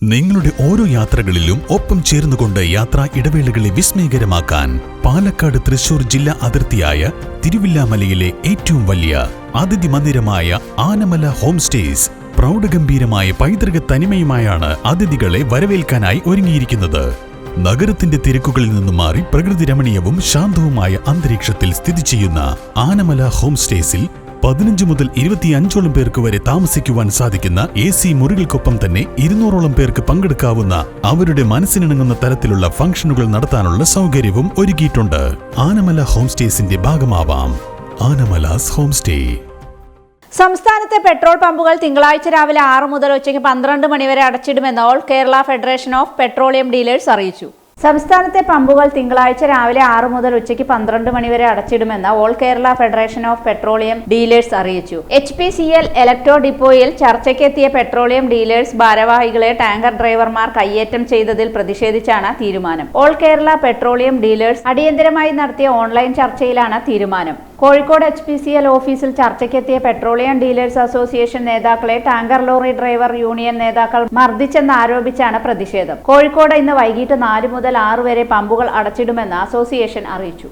നിങ്ങളുടെ ഓരോ യാത്രകളിലും ഒപ്പം ചേർന്നുകൊണ്ട് യാത്രാ ഇടവേളകളെ വിസ്മയകരമാക്കാൻ പാലക്കാട് തൃശൂർ ജില്ലാ അതിർത്തിയായ തിരുവില്ലാമലയിലെ ഏറ്റവും വലിയ അതിഥി മന്ദിരമായ ആനമല ഹോം സ്റ്റേസ് പ്രൗഢഗംഭീരമായ പൈതൃക തനിമയുമായാണ് അതിഥികളെ വരവേൽക്കാനായി ഒരുങ്ങിയിരിക്കുന്നത്. നഗരത്തിന്റെ തിരക്കുകളിൽ നിന്നും മാറി പ്രകൃതി രമണീയവും ശാന്തവുമായ അന്തരീക്ഷത്തിൽ സ്ഥിതി ചെയ്യുന്ന ആനമല ഹോം സ്റ്റേസിൽ 15 മുതൽ 25ഓളം പേർക്ക് വരെ താമസിക്കുവാൻ സാധിക്കുന്ന AC മുറികൾക്കൊപ്പം തന്നെ 200ഓളം പേർക്ക് പങ്കെടുക്കാവുന്ന അവരുടെ മനസ്സിനിണങ്ങുന്ന തരത്തിലുള്ള ഫംഗ്ഷനുകൾ നടത്താനുള്ള സൗകര്യവും ഒരുക്കിയിട്ടുണ്ട്. ആനമല ഹോം സ്റ്റേസിന്റെ ഭാഗമാവാം. Anamalas home stay. സംസ്ഥാനത്തെ പെട്രോൾ പമ്പുകൾ തിങ്കളാഴ്ച രാവിലെ 6 മുതൽ ഉച്ചയ്ക്ക് 12 മണിവരെ അടച്ചിടുമെന്ന് all Kerala federation of petroleum dealers അറിയിച്ചു. സംസ്ഥാനത്തെ പമ്പുകൾ തിങ്കളാഴ്ച രാവിലെ 6 മുതൽ ഉച്ചയ്ക്ക് 12 മണിവരെ അടച്ചിടുമെന്ന് all Kerala federation of petroleum dealers അറിയിച്ചു. HPCL ഇലക്ട്രോ ഡിപ്പോയിൽ ചർച്ചയ്ക്കെത്തിയ പെട്രോളിയം ഡീലേഴ്സ് ഭാരവാഹികളെ ടാങ്കർ ഡ്രൈവർമാർ കയ്യേറ്റം ചെയ്തതിൽ പ്രതിഷേധിച്ചാണ് തീരുമാനം. ഓൾ കേരള പെട്രോളിയം ഡീലേഴ്സ് അടിയന്തരമായി നടത്തിയ ഓൺലൈൻ ചർച്ചയിലാണ് തീരുമാനം. കോഴിക്കോട് HPCL ഓഫീസിൽ ചർച്ചയ്ക്കെത്തിയ പെട്രോളിയം ഡീലേഴ്സ് അസോസിയേഷൻ നേതാക്കളെ ടാങ്കർ ലോറി ഡ്രൈവർ യൂണിയൻ നേതാക്കൾ മർദ്ദിച്ചെന്നാരോപിച്ചാണ് പ്രതിഷേധം. കോഴിക്കോട് ഇന്ന് വൈകിട്ട് 4 മുതൽ 6 വരെ പമ്പുകൾ അടച്ചിടുമെന്ന് അസോസിയേഷൻ അറിയിച്ചു.